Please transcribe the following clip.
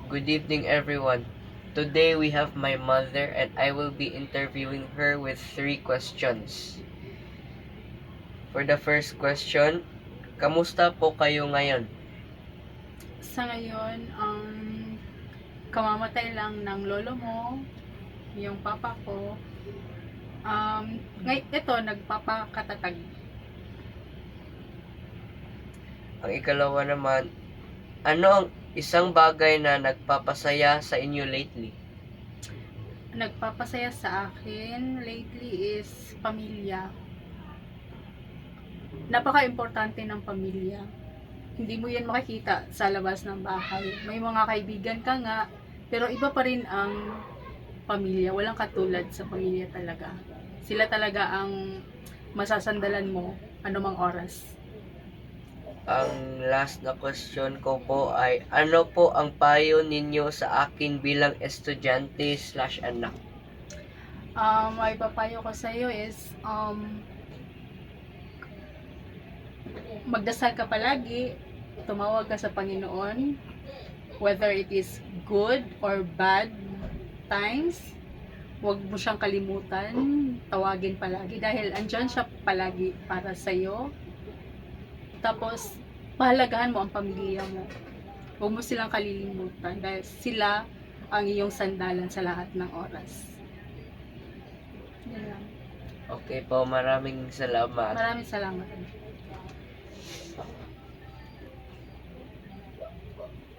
Good evening, everyone. Today we have my mother and I will be interviewing her with 3 questions. For the first question, kamusta po kayo ngayon? Sa ngayon, kamamatay lang ng lolo mo, yung papa ko. Ito, nagpapakatatag. Ang ikalawa naman, ano ang isang bagay na nagpapasaya sa inyo lately? Nagpapasaya sa akin lately is pamilya. Napaka-importante ng pamilya. Hindi mo yan makikita sa labas ng bahay. May mga kaibigan ka nga, pero iba pa rin ang pamilya. Walang katulad sa pamilya talaga. Sila talaga ang masasandalan mo anumang oras. Ang last na question ko po ay, ano po ang payo ninyo sa akin bilang estudyante/anak? May papayo ko sa iyo is magdasal ka palagi, tumawag ka sa Panginoon, whether it is good or bad times. Huwag mo siyang kalimutan, tawagin palagi dahil andyan siya palagi para sa iyo. Tapos pahalagahan mo ang pamilya mo. Huwag mo silang kalilimutan dahil sila ang iyong sandalan sa lahat ng oras. Yan lang. Okay po, maraming salamat. Maraming salamat.